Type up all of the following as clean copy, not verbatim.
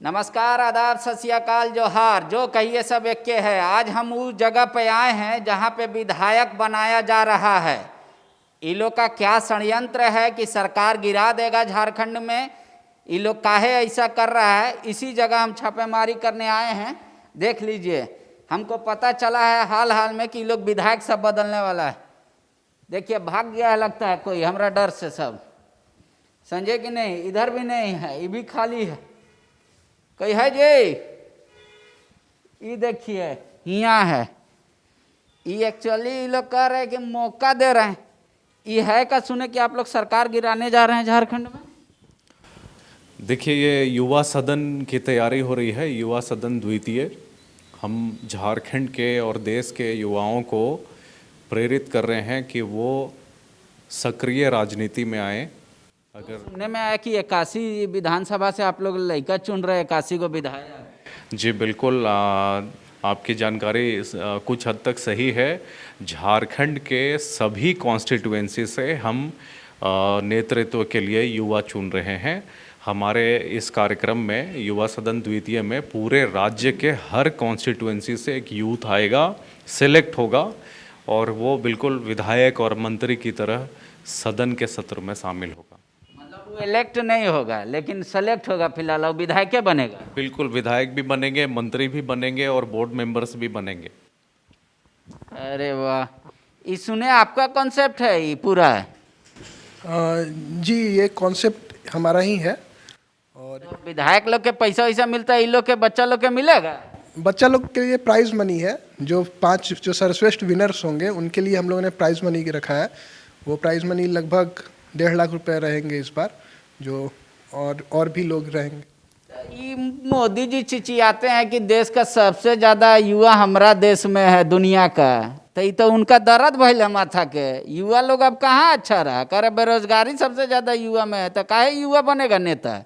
नमस्कार, आदाब, सत श्री अकाल, जोहार, जो कहिए सब एक के है। आज हम उस जगह पे आए हैं जहाँ पे विधायक बनाया जा रहा है। इन लोग का क्या षड्यंत्र है कि सरकार गिरा देगा झारखंड में। इन लोग काहे ऐसा कर रहा है, इसी जगह हम छापेमारी करने आए हैं। देख लीजिए, हमको पता चला है हाल हाल में कि लोग विधायक सब बदलने वाला है। देखिए, भाग गया है लगता है कोई हमरा डर से। सब संजय की नहीं, इधर भी नहीं है, ये भी खाली है। कहीं है जी? ये देखिए यहाँ है। ये एक्चुअली ये लोग कह रहे हैं कि मौका दे रहे हैं। ये है का सुने कि आप लोग सरकार गिराने जा रहे हैं झारखंड में। देखिए, ये युवा सदन की तैयारी हो रही है, युवा सदन द्वितीय। हम झारखंड के और देश के युवाओं को प्रेरित कर रहे हैं कि वो सक्रिय राजनीति में आए। अगर सुनने में आया कि 81 विधानसभा से आप लोग लड़का चुन रहे हैं, 81 को विधायक। जी बिल्कुल, आपकी जानकारी कुछ हद तक सही है। झारखंड के सभी कॉन्स्टिट्यूएंसी से हम नेतृत्व के लिए युवा चुन रहे हैं। हमारे इस कार्यक्रम में युवा सदन द्वितीय में पूरे राज्य के हर कॉन्स्टिट्यूएंसी से एक यूथ आएगा, सिलेक्ट होगा और वो बिल्कुल विधायक और मंत्री की तरह सदन के सत्र में शामिल होगा। वो इलेक्ट नहीं होगा लेकिन सेलेक्ट होगा फिलहाल, और विधायक बनेगा। बिल्कुल, विधायक भी बनेंगे, मंत्री भी बनेंगे और बोर्ड मेंबर्स भी बनेंगे। अरे वाह, ये सुने आपका कॉन्सेप्ट है ये पूरा है? जी, ये कॉन्सेप्ट हमारा ही है। और तो विधायक लोग के पैसा वैसा मिलता है, इन लोग के बच्चा लोग के मिलेगा? बच्चा लोग के लिए प्राइज मनी है। जो 5 जो सर्वश्रेष्ठ विनर्स होंगे उनके लिए हम लोगों ने प्राइज मनी रखा है। वो प्राइज मनी लगभग 1.5 लाख रुपए रहेंगे इस बार, जो और भी लोग रहेंगे। ये मोदी जी चिचियाते हैं कि देश का सबसे ज्यादा युवा हमारा देश में है दुनिया का। तो ये तो उनका दर्द भइल है माथा के। युवा लोग अब कहाँ अच्छा रहा, करे बेरोजगारी सबसे ज्यादा युवा में है, तो काहे युवा बनेगा नेता?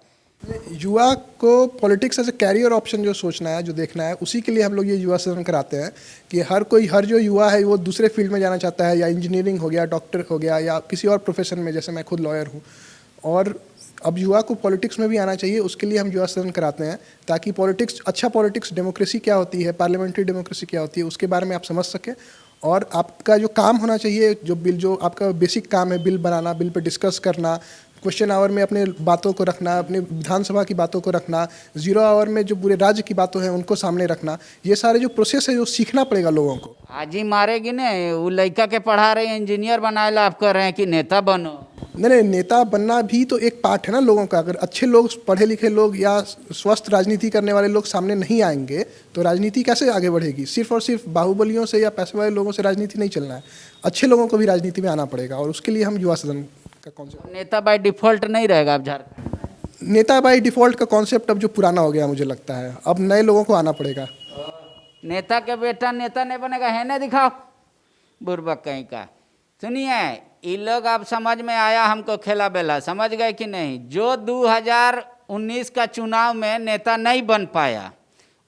युवा को politics as a career option जो सोचना है, जो देखना है, उसी के लिए हम लोग ये युवा सदन कराते हैं कि हर जो युवा है वो दूसरे फील्ड में जाना चाहता है, या इंजीनियरिंग हो गया, डॉक्टर हो गया, या किसी और प्रोफेशन में, जैसे मैं खुद लॉयर हूँ। और अब युवा को पॉलिटिक्स में भी आना चाहिए, उसके लिए हम युवा सदन कराते हैं ताकि अच्छा पॉलिटिक्स, डेमोक्रेसी क्या होती है, पार्लियामेंट्री डेमोक्रेसी क्या होती है, उसके बारे में आप समझ सकें। और आपका जो काम होना चाहिए, जो आपका बेसिक काम है, बिल बनाना, बिल पे डिस्कस करना, क्वेश्चन आवर में अपने बातों को रखना, अपने विधानसभा की बातों को रखना, 0 आवर में जो पूरे राज्य की बातें हैं उनको सामने रखना, ये सारे जो प्रोसेस है, जो सीखना पड़ेगा लोगों को। आज ही मारेगी ने, वो लड़का के पढ़ा रहे हैं इंजीनियर बनाए ला, आप कह रहे हैं कि नेता बनो। नहीं, नेता बनना भी तो एक पार्ट है ना लोगों का। अगर अच्छे लोग, पढ़े लिखे लोग या स्वस्थ राजनीति करने वाले लोग सामने नहीं आएंगे तो राजनीति कैसे आगे बढ़ेगी? सिर्फ और सिर्फ बाहुबलियों से या पैसे वाले लोगों से राजनीति नहीं चलना है। अच्छे लोगों को भी राजनीति में आना पड़ेगा, और उसके लिए हम युवा सदन का कॉन्सेप्ट। नेता बाय डिफॉल्ट नहीं रहेगा अब झारखंड? नेता बाय डिफॉल्ट का कॉन्सेप्ट अब जो पुराना हो गया मुझे लगता है, अब नए लोगों को आना पड़ेगा। नेता के बेटा नेता नहीं बनेगा, है ना? दिखाओ बुर्बक कहीं का। सुनिए, ये लोग अब समझ में आया हमको खेला बेला, समझ गए कि नहीं? जो 2019 का चुनाव में नेता नहीं बन पाया,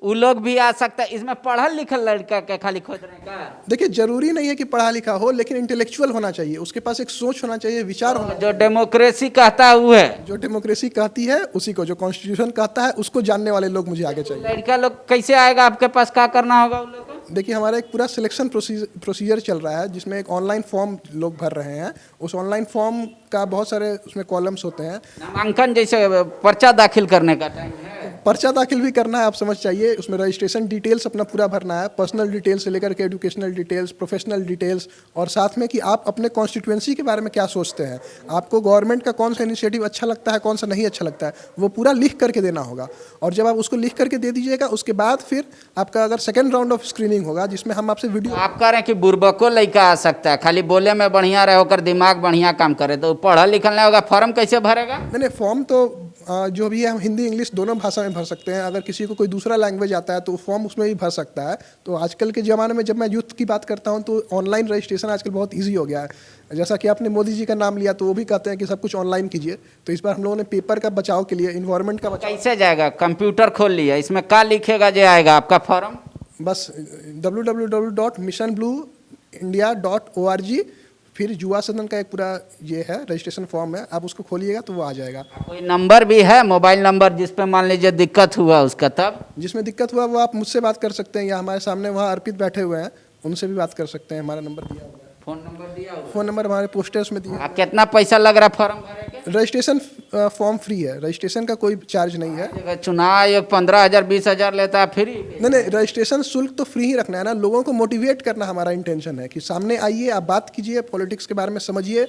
वो लोग भी आ सकता है। इसमें पढ़ल लिखल लड़का के खाली खोज रहे हैं का? देखिए, जरूरी नहीं है कि पढ़ा लिखा हो, लेकिन इंटेलेक्चुअल होना चाहिए, उसके पास एक सोच होना चाहिए, विचार होना। जो डेमोक्रेसी कहता है वो है, जो डेमोक्रेसी कहती है उसी को, जो कॉन्स्टिट्यूशन कहता है उसको जानने वाले लोग मुझे आगे चाहिए। लड़का लोग कैसे आएगा आपके पास? क्या करना होगा उन लोगों को? देखिए, हमारा एक पूरा सिलेक्शन प्रोसीजर चल रहा है, जिसमें एक ऑनलाइन फॉर्म लोग भर रहे हैं। उस ऑनलाइन फॉर्म का बहुत सारे उसमें कॉलम्स होते हैं। नामांकन जैसे पर्चा दाखिल करने का टाइम है, पर्चा दाखिल भी करना है, आप समझ चाहिए। उसमें रजिस्ट्रेशन डिटेल्स अपना पूरा भरना है, पर्सनल डिटेल्स से लेकर के एजुकेशनल डिटेल्स, प्रोफेशनल डिटेल्स, और साथ में कि आप अपने कॉन्स्टिट्यूएंसी के बारे में क्या सोचते हैं, आपको गवर्नमेंट का कौन सा इनिशिएटिव अच्छा लगता है, कौन सा नहीं अच्छा लगता है, वो पूरा लिख करके देना होगा। और जब आप उसको लिख करके दे दीजिएगा, उसके बाद फिर आपका अगर सेकेंड राउंड ऑफ स्क्रीनिंग होगा, जिसमें हम आपसे वीडियो। आप कह रहे हैं कि बुर्बको लड़का आ सकता है, खाली बोले में बढ़िया रहे, होकर दिमाग बढ़िया काम करे, तो पढ़ा लिखल नहीं होगा, फॉर्म कैसे भरेगा? नहीं, फॉर्म तो जो भी है हम हिंदी इंग्लिश दोनों भाषा में भर सकते हैं। अगर किसी को कोई दूसरा लैंग्वेज आता है तो फॉर्म उसमें भी भर सकता है। तो आजकल के ज़माने में जब मैं यूथ की बात करता हूं तो ऑनलाइन रजिस्ट्रेशन आजकल बहुत इजी हो गया है। जैसा कि आपने मोदी जी का नाम लिया तो वो भी कहते हैं कि सब कुछ ऑनलाइन कीजिए। तो इस बार हम लोगों ने पेपर का बचाव के लिए, इन्वायरमेंट का बचाव। कैसे जाएगा? कंप्यूटर खोल लिया, इसमें क्या लिखेगा जो आएगा आपका फॉर्म? बस www.missionblueindia.org फिर युवा सदन का एक पूरा ये है रजिस्ट्रेशन फॉर्म है, आप उसको खोलिएगा तो वो आ जाएगा। कोई नंबर भी है, मोबाइल नंबर, जिस पे मान लीजिए दिक्कत हुआ उसका, तब जिसमें दिक्कत हुआ वो आप मुझसे बात कर सकते हैं, या हमारे सामने वहाँ अर्पित बैठे हुए हैं उनसे भी बात कर सकते हैं। हमारा नंबर दिया हुआ है, फोन नंबर दिया हुआ फ़ोन नंबर हमारे पोस्टर्स में दिया। कितना पैसा लग रहा फॉर्म भरे के? रजिस्ट्रेशन फॉर्म फ्री है, रजिस्ट्रेशन का कोई चार्ज नहीं है। जगह चुनाव आयोग 15,000 20,000 लेता है, फ्री? नहीं, रजिस्ट्रेशन शुल्क तो फ्री ही रखना है ना, लोगों को मोटिवेट करना हमारा इंटेंशन है कि सामने आइए, आप बात कीजिए, पॉलिटिक्स के बारे में समझिए,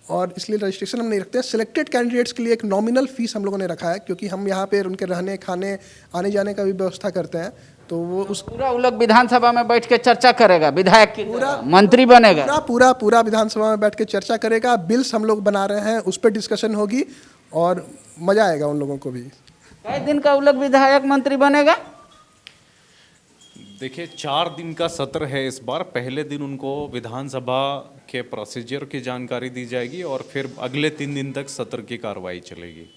और इसलिए रजिस्ट्रेशन हम नहीं रखते हैं। सिलेक्टेड कैंडिडेट्स के लिए एक नॉमिनल फीस हम लोगों ने रखा है, क्योंकि हम यहाँ पे उनके रहने खाने आने जाने का भी व्यवस्था करते हैं, तो वो उस पूरा वो लोग विधानसभा में बैठ के चर्चा करेगा, विधायक की पूरा मंत्री बनेगा, पूरा पूरा पूरा विधानसभा में बैठ के चर्चा करेगा, बिल्स हम लोग बना रहे हैं उस पर डिस्कशन होगी और मज़ा आएगा उन लोगों को भी। कई दिन का वो लोग विधायक मंत्री बनेगा? देखिए 4 दिन का सत्र है इस बार। पहले दिन उनको विधानसभा के प्रोसीजर की जानकारी दी जाएगी और फिर अगले 3 दिन तक सत्र की कार्रवाई चलेगी।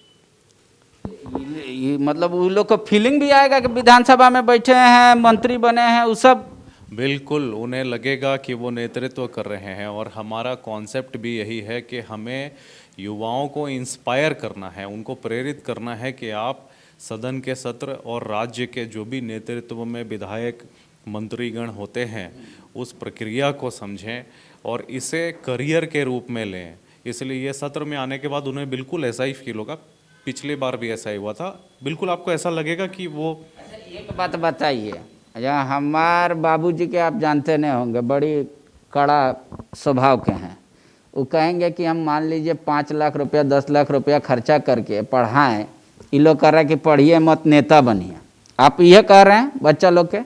ये मतलब वो लोग को फीलिंग भी आएगा कि विधानसभा में बैठे हैं, मंत्री बने हैं, वो सब? बिल्कुल, उन्हें लगेगा कि वो नेतृत्व कर रहे हैं, और हमारा कॉन्सेप्ट भी यही है कि हमें युवाओं को इंस्पायर करना है, उनको प्रेरित करना है कि आप सदन के सत्र और राज्य के जो भी नेतृत्व में विधायक मंत्रीगण होते हैं उस प्रक्रिया को समझें और इसे करियर के रूप में लें। इसलिए ये सत्र में आने के बाद उन्हें बिल्कुल ऐसा ही फील होगा। पिछली बार भी ऐसा ही हुआ था, बिल्कुल आपको ऐसा लगेगा कि वो। एक बात बताइए, यहाँ हमारे बाबूजी के आप जानते नहीं होंगे, बड़ी कड़ा स्वभाव के हैं। वो कहेंगे कि हम मान लीजिए 5 लाख रुपया 10 लाख रुपया खर्चा करके पढ़ाएं, ये लोग कह रहे हैं कि पढ़िए मत, नेता बनिए। आप ये कह रहे हैं बच्चा लोग के,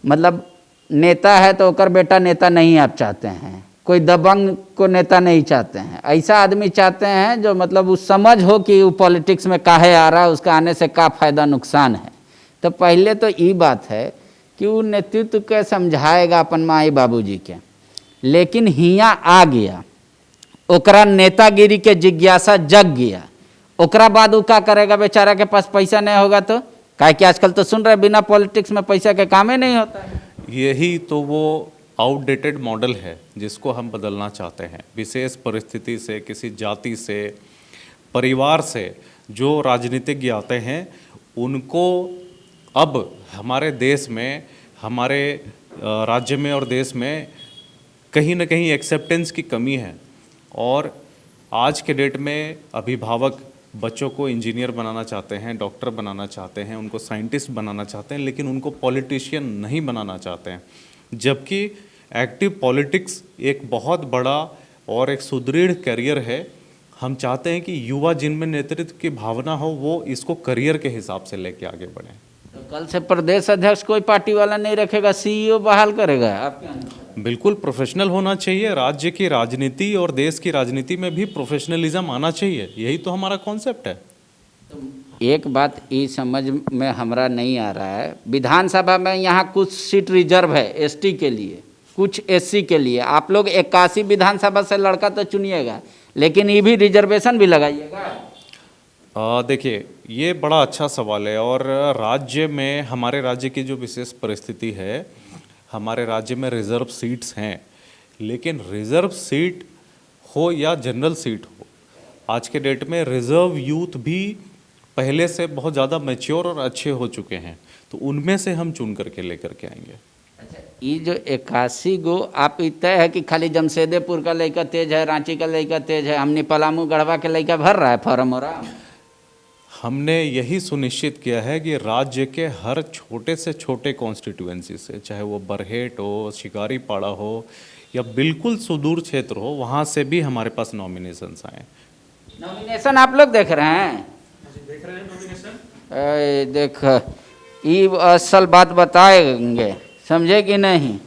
मतलब नेता है तो ओकर बेटा नेता नहीं आप चाहते हैं, कोई दबंग को नेता नहीं चाहते हैं, ऐसा आदमी चाहते हैं जो मतलब वो समझ हो कि वो पॉलिटिक्स में काहे आ रहा है, उसका आने से का फायदा नुकसान है। तो पहले तो ये बात है कि वो नेतृत्व के समझाएगा अपन माई बाबूजी के, लेकिन हियाँ आ गया, ओकरा नेतागिरी के जिज्ञासा जग गया, ओकरा बाद वो क्या करेगा? बेचारा के पास पैसा नहीं होगा तो, काहे कि आजकल तो सुन रहे बिना पॉलिटिक्स में पैसा के काम ही नहीं होता है। यही तो वो आउटडेटेड मॉडल है जिसको हम बदलना चाहते हैं। विशेष परिस्थिति से, किसी जाति से, परिवार से जो राजनीतिज्ञ आते हैं, उनको अब हमारे देश में, हमारे राज्य में और देश में कहीं ना कहीं एक्सेप्टेंस की कमी है। और आज के डेट में अभिभावक बच्चों को इंजीनियर बनाना चाहते हैं, डॉक्टर बनाना चाहते हैं, उनको साइंटिस्ट बनाना चाहते हैं, लेकिन उनको पॉलिटिशियन नहीं बनाना चाहते हैं। जबकि एक्टिव पॉलिटिक्स एक बहुत बड़ा और एक सुदृढ़ करियर है। हम चाहते हैं कि युवा जिनमें नेतृत्व की भावना हो वो इसको करियर के हिसाब से लेके आगे बढ़ें। तो कल से प्रदेश अध्यक्ष कोई पार्टी वाला नहीं रखेगा, सीईओ बहाल करेगा आपके? बिल्कुल प्रोफेशनल होना चाहिए। राज्य की राजनीति और देश की राजनीति में भी प्रोफेशनलिज्म आना चाहिए, यही तो हमारा कॉन्सेप्ट है। एक बात ये समझ में हमरा नहीं आ रहा है, विधानसभा में यहाँ कुछ सीट रिजर्व है एसटी के लिए, कुछ एससी के लिए। आप लोग 81 विधानसभा से लड़का तो चुनिएगा, लेकिन ये भी रिजर्वेशन भी लगाइएगा। देखिए ये बड़ा अच्छा सवाल है, और राज्य में, हमारे राज्य की जो विशेष परिस्थिति है, हमारे राज्य में रिज़र्व सीट्स हैं, लेकिन रिज़र्व सीट हो या जनरल सीट हो, आज के डेट में रिज़र्व यूथ भी पहले से बहुत ज़्यादा मैच्योर और अच्छे हो चुके हैं, तो उनमें से हम चुन करके लेकर के आएंगे। अच्छा, ये जो 81 गो आप तय है कि खाली जमशेदपुर का लड़का तेज है, रांची का लड़का तेज है, हमने पलामू गढ़वा के लड़का भर रहा है फॉर्म? हो रहा हमने यही सुनिश्चित किया है कि राज्य के हर छोटे से छोटे कॉन्स्टिट्यूएंसी से, चाहे वो बरहेट हो, शिकारीपाड़ा हो या बिल्कुल सुदूर क्षेत्र हो, वहाँ से भी हमारे पास नॉमिनेशंस आए। नॉमिनेशन आप लोग देख रहे हैं? देख रहे हैं नॉमिनेशन। देख, ये असल बात बताएंगे, समझे कि नहीं?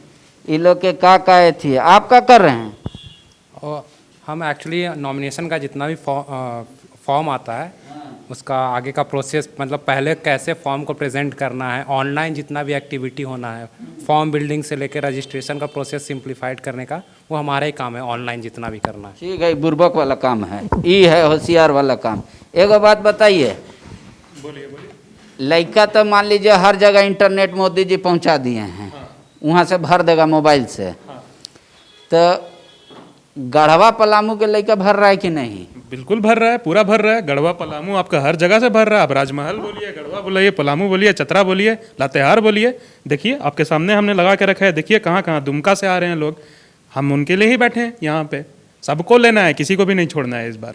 ये लोग के का थी, आप क्या कर रहे हैं? और हम एक्चुअली नॉमिनेशन का जितना भी फॉर्म आता है उसका आगे का प्रोसेस, मतलब पहले कैसे फॉर्म को प्रेजेंट करना है, ऑनलाइन जितना भी एक्टिविटी होना है, फॉर्म बिल्डिंग से लेकर रजिस्ट्रेशन का प्रोसेस सिंप्लीफाइड करने का, वो हमारा ही काम है, ऑनलाइन जितना भी करना है। ठीक है, बुर्बक वाला काम है, ये है होशियार वाला काम। एगो बात बताइए, बोलिए। लड़का तो मान लीजिए हर जगह इंटरनेट मोदी जी पहुंचा दिए हैं, वहाँ से भर देगा मोबाइल से। तो गढ़वा पलामू के लड़का भर रहा है कि नहीं? बिल्कुल भर रहा है, पूरा भर रहा है। गढ़वा पलामू आपका हर जगह से भर रहा है। आप राजमहल बोलिए, गढ़वा बोलिए, पलामू बोलिए, चतरा बोलिए, लातेहार बोलिए, देखिए आपके सामने हमने लगा के रखा है। देखिए कहाँ कहाँ दुमका से आ रहे हैं लोग, हम उनके लिए ही बैठे हैं यहाँ पे। सबको लेना है, किसी को भी नहीं छोड़ना है इस बार।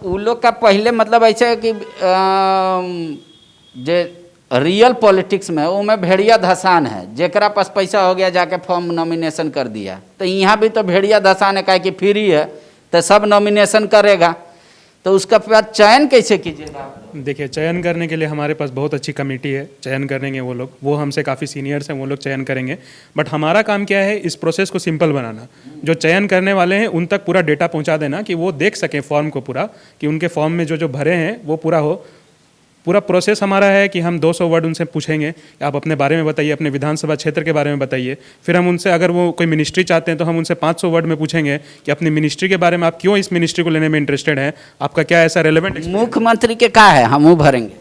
उ लोग का पहले मतलब ऐसे है कि जे रियल पॉलिटिक्स में वो में भेड़िया धसान है, जेकरा पास पैसा हो गया जाके फॉर्म नॉमिनेशन कर दिया। तो यहाँ भी तो भेड़िया धसान है, काहे कि फ्री है तो सब नॉमिनेशन करेगा, तो उसका बाद चयन कैसे कीजिएगा? देखिए चयन करने के लिए हमारे पास बहुत अच्छी कमेटी है, चयन करेंगे वो लोग, वो हमसे काफ़ी सीनियर्स हैं, वो लोग चयन करेंगे। बट हमारा काम क्या है, इस प्रोसेस को सिंपल बनाना। जो चयन करने वाले हैं उन तक पूरा डेटा पहुंचा देना कि वो देख सकें फॉर्म को पूरा, कि उनके फॉर्म में जो जो भरे हैं वो पूरा हो। पूरा प्रोसेस हमारा है कि हम 200 वर्ड उनसे पूछेंगे, आप अपने बारे में बताइए, अपने विधानसभा क्षेत्र के बारे में बताइए। फिर हम उनसे, अगर वो कोई मिनिस्ट्री चाहते हैं तो हम उनसे 500 वर्ड में पूछेंगे कि अपनी मिनिस्ट्री के बारे में, आप क्यों इस मिनिस्ट्री को लेने में इंटरेस्टेड हैं, आपका क्या ऐसा रेलेवेंट। मुख्यमंत्री के का है, हम वो भरेंगे।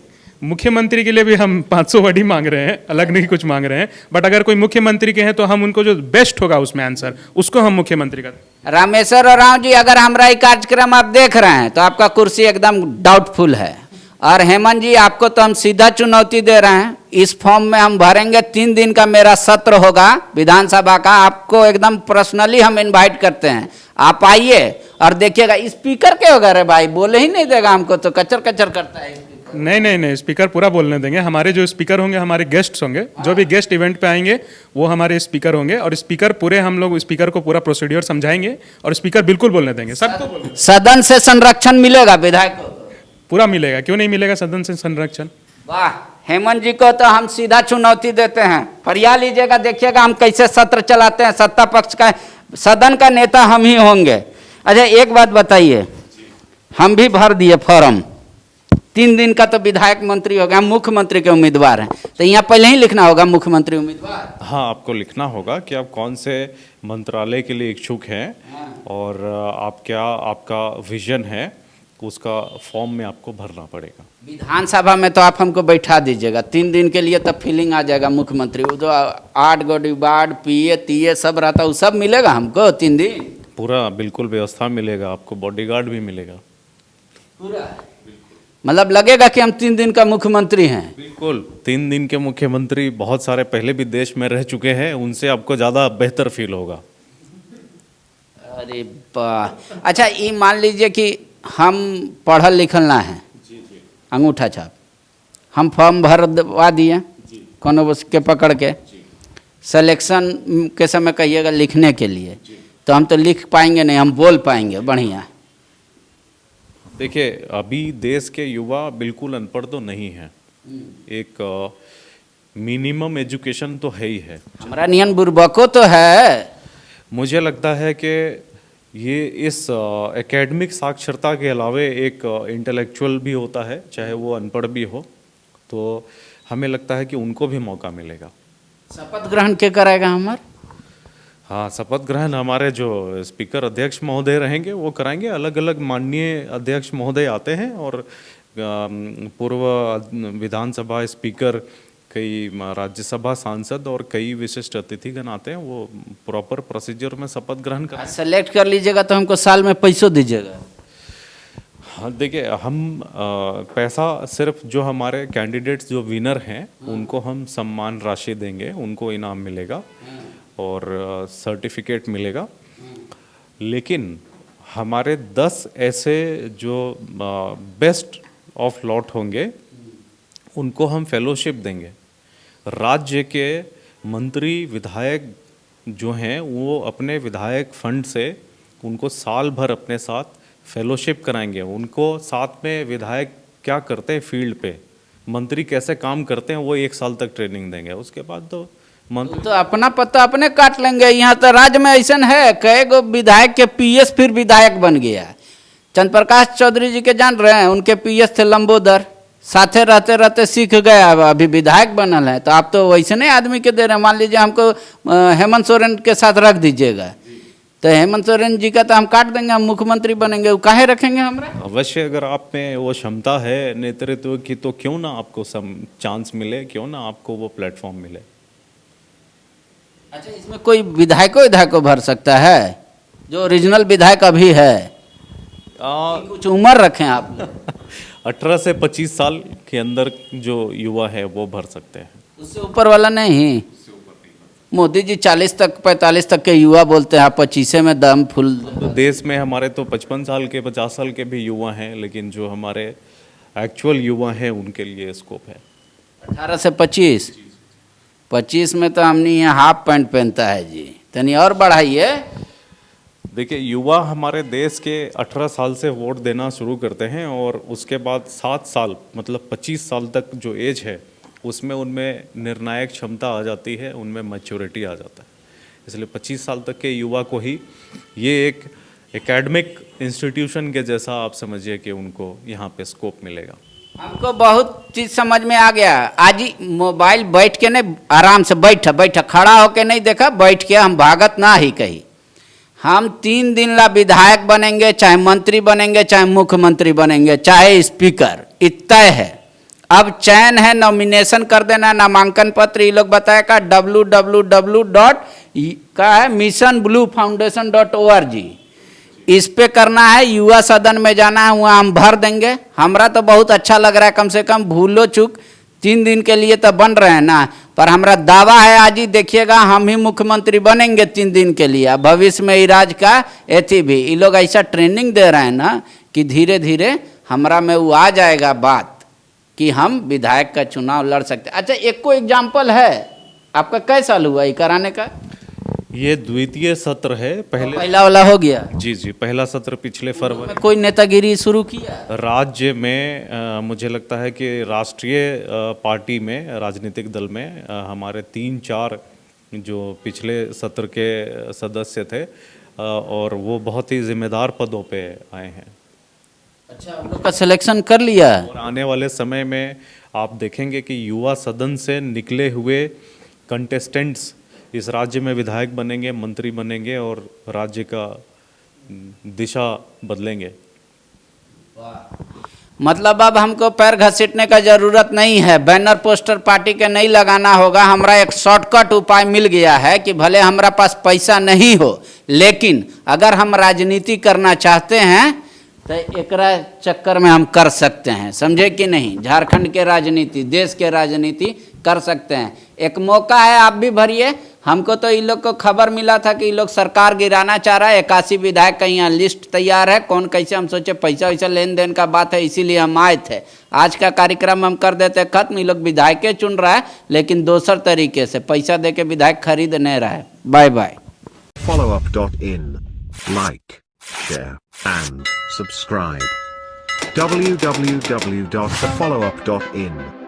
मुख्यमंत्री के लिए भी हम 500 वर्ड ही मांग रहे हैं, अलग नहीं कुछ मांग रहे हैं। बट अगर कोई मुख्यमंत्री के हैं तो हम उनको जो बेस्ट होगा उसमें आंसर, उसको हम मुख्यमंत्री का। रामेश्वर और राव जी, अगर हमारा ये कार्यक्रम आप देख रहे हैं तो आपका कुर्सी एकदम डाउटफुल है। और हेमंत जी, आपको तो हम सीधा चुनौती दे रहे हैं, इस फॉर्म में हम भरेंगे। 3 दिन का मेरा सत्र होगा विधानसभा का, आपको एकदम पर्सनली हम इनवाइट करते हैं, आप आइए और देखिएगा। स्पीकर क्या होगा रे भाई, बोले ही नहीं देगा हमको, तो कचर कचर करता है। नहीं, स्पीकर पूरा बोलने देंगे। हमारे जो स्पीकर होंगे, हमारे गेस्ट्स होंगे, जो भी गेस्ट इवेंट पे आएंगे वो हमारे स्पीकर होंगे। और स्पीकर पूरे, हम लोग स्पीकर को पूरा प्रोसीड्योर समझाएंगे और स्पीकर बिल्कुल बोलने देंगे, सबको बोलने। सदन से संरक्षण मिलेगा विधायक को? पूरा मिलेगा, क्यों नहीं मिलेगा सदन से संरक्षण। वाह, हेमंत जी को तो हम सीधा चुनौती देते हैं, फरिया लीजिएगा, देखिएगा हम कैसे सत्र चलाते हैं। सत्ता पक्ष का, सदन का नेता हम ही होंगे। अच्छा एक बात बताइए, हम भी भर दिए फॉर्म, 3 दिन का तो विधायक मंत्री हो गया, हम मुख्यमंत्री के उम्मीदवार हैं, तो यहाँ पहले ही लिखना होगा मुख्यमंत्री उम्मीदवार। हाँ, आपको लिखना होगा कि आप कौन से मंत्रालय के लिए इच्छुक हैं और आप क्या, आपका विजन है, उसका फॉर्म में आपको भरना पड़ेगा। विधानसभा में तो आप हमको बैठा दीजिएगा 3 दिन के लिए, तब फीलिंग आ जाएगा मुख्यमंत्री। वो जो 8 गो डिबार्ड पीए तीए सब रहता है, वो सब मिलेगा हमको 3 दिन? पूरा बिल्कुल व्यवस्था मिलेगा आपको, बॉडीगार्ड भी मिलेगा पूरा। मतलब लगेगा कि हम 3 दिन का मुख्यमंत्री हैं। बिल्कुल, 3 दिन के मुख्यमंत्री बहुत सारे पहले भी देश में रह चुके हैं, उनसे आपको ज़्यादा बेहतर फील होगा। अरे वाह। अच्छा ये मान लीजिए कि हम पढ़ल लिखल ना है, अंगूठा छाप, हम फॉर्म भरवा दिए कोनो उसके पकड़ के, सिलेक्शन के समय कहिएगा लिखने के लिए, तो हम तो लिख पाएंगे नहीं, हम बोल पाएंगे बढ़िया। देखिए अभी देश के युवा बिल्कुल अनपढ़ तो नहीं है, एक मिनिमम एजुकेशन तो है ही है। हमारा नियन बुर्बको तो है। मुझे लगता है कि ये इस एकेडमिक साक्षरता के अलावे एक इंटेलेक्चुअल भी होता है, चाहे वो अनपढ़ भी हो, तो हमें लगता है कि उनको भी मौका मिलेगा। शपथ ग्रहण के कराएगा हमार? हाँ, शपथ ग्रहण हमारे जो स्पीकर अध्यक्ष महोदय रहेंगे वो कराएंगे। अलग अलग माननीय अध्यक्ष महोदय आते हैं और पूर्व विधानसभा स्पीकर, कई राज्यसभा सांसद और कई विशिष्ट अतिथिगण आते हैं, वो प्रॉपर प्रोसीजर में शपथ ग्रहण कर। सेलेक्ट कर लीजिएगा तो हमको साल में पैसों दीजिएगा? हाँ देखिए, हम पैसा सिर्फ जो हमारे कैंडिडेट्स जो विनर हैं उनको हम सम्मान राशि देंगे, उनको इनाम मिलेगा और सर्टिफिकेट मिलेगा। लेकिन हमारे 10 ऐसे जो बेस्ट ऑफ लॉट होंगे उनको हम फेलोशिप देंगे। राज्य के मंत्री विधायक जो हैं वो अपने विधायक फंड से उनको साल भर अपने साथ फेलोशिप कराएंगे। उनको साथ में विधायक क्या करते हैं फील्ड पे, मंत्री कैसे काम करते हैं, वो 1 साल तक ट्रेनिंग देंगे। उसके बाद तो मंत्री तो अपना पत्ता अपने काट लेंगे। यहाँ तो राज्य में ऐसा है, कई गो विधायक के पीएस फिर विधायक बन गया। चंद्र प्रकाश चौधरी जी के जान रहे हैं, उनके पीएस थे लंबोदर, साथे रहते रहते सीख गए, अभी विधायक बनल है। तो आप तो वैसे नहीं आदमी के दे रहे हैं। मान लीजिए हमको हेमंत सोरेन के साथ रख दीजिएगा, तो हेमंत सोरेन जी का तो हम काट देंगे, हम मुख्यमंत्री बनेंगे, वो काहे रखेंगे हमरा? अवश्य, अगर आप में वो क्षमता है नेतृत्व की तो क्यों ना आपको चांस मिले, क्यों ना आपको वो प्लेटफॉर्म मिले। अच्छा, इसमें कोई विधायकों भर सकता है? जो ओरिजिनल विधायक अभी है, कुछ उम्र रखें आप लोग। 18 से 25 साल के अंदर जो युवा है वो भर सकते हैं। उससे ऊपर वाला नहीं। मोदी जी 40 तक 45 तक के युवा बोलते हैं, आप 25 में दम फुल। तो देश में हमारे तो 55 साल के 50 साल के भी युवा हैं, लेकिन जो हमारे एक्चुअल युवा हैं उनके लिए स्कोप है। 18 से 25 में तो हमने यहाँ हाफ पैंट पहनता है जी, तनी और बढ़ाइए। देखिए, युवा हमारे देश के 18 साल से वोट देना शुरू करते हैं और उसके बाद 7 साल मतलब 25 साल तक जो एज है उसमें उनमें निर्णायक क्षमता आ जाती है, उनमें मैच्योरिटी आ जाता है। इसलिए 25 साल तक के युवा को ही ये एक एकेडमिक इंस्टीट्यूशन के जैसा आप समझिए कि उनको यहाँ पे स्कोप मिलेगा। हमको बहुत चीज़ समझ में आ गया। आज ही मोबाइल बैठ के नहीं, आराम से बैठा खड़ा होके नहीं देखा, बैठ के हम भागत ना ही कही। हम 3 दिन ला विधायक बनेंगे, चाहे मंत्री बनेंगे, चाहे मुख्यमंत्री बनेंगे, चाहे स्पीकर, इतना है। अब चयन है, नॉमिनेशन कर देना, नामांकन पत्र ये लोग बताया का www.missionbluefoundation.org इस पे करना है। युवा सदन में जाना है, वहाँ हम भर देंगे। हमरा तो बहुत अच्छा लग रहा है, कम से कम भूलो चूक 3 दिन के लिए तो बन रहे हैं ना, पर हमरा दावा है आज ही देखिएगा हम ही मुख्यमंत्री बनेंगे 3 दिन के लिए। भविष्य में इराज का एथी भी ये लोग ऐसा ट्रेनिंग दे रहे हैं ना कि धीरे धीरे हमरा में वो आ जाएगा बात कि हम विधायक का चुनाव लड़ सकते हैं। अच्छा, एक को एग्जाम्पल है आपका, कै साल हुआ ये कराने का? ये द्वितीय सत्र है। पहला वाला हो गया जी, पहला सत्र पिछले फरवरी। कोई नेतागिरी शुरू किया राज्य में मुझे लगता है कि राष्ट्रीय पार्टी में, राजनीतिक दल में हमारे 3-4 जो पिछले सत्र के सदस्य थे और वो बहुत ही जिम्मेदार पदों पे आए हैं। अच्छा, उन लोग का सिलेक्शन कर लिया। और आने वाले समय में आप देखेंगे कि युवा सदन से निकले हुए कंटेस्टेंट्स इस राज्य में विधायक बनेंगे, मंत्री बनेंगे और राज्य का दिशा बदलेंगे। मतलब अब हमको पैर घसीटने का जरूरत नहीं है, बैनर पोस्टर पार्टी के नहीं लगाना होगा। हमरा एक शॉर्टकट उपाय मिल गया है कि भले हमारा पास पैसा नहीं हो, लेकिन अगर हम राजनीति करना चाहते हैं तो एकरा चक्कर में हम कर सकते हैं, समझे कि नहीं। झारखंड के राजनीति, देश के राजनीति कर सकते हैं। एक मौका है, आप भी भरिए। हमको तो इन लोग को खबर मिला था कि ये लोग सरकार गिराना चाह रहा है। 81 विधायक का यहाँ लिस्ट तैयार है, कौन कैसे। हम सोचे पैसा वैसा लेन देन का बात है, इसीलिए हम आए थे। आज का कार्यक्रम हम कर देते खत्म। ये लोग विधायक चुन रहा है, लेकिन दूसर तरीके से पैसा दे के विधायक खरीद नहीं रहा है। Bye bye. Followup.in. Like, share, and subscribe. www.thefollowup.in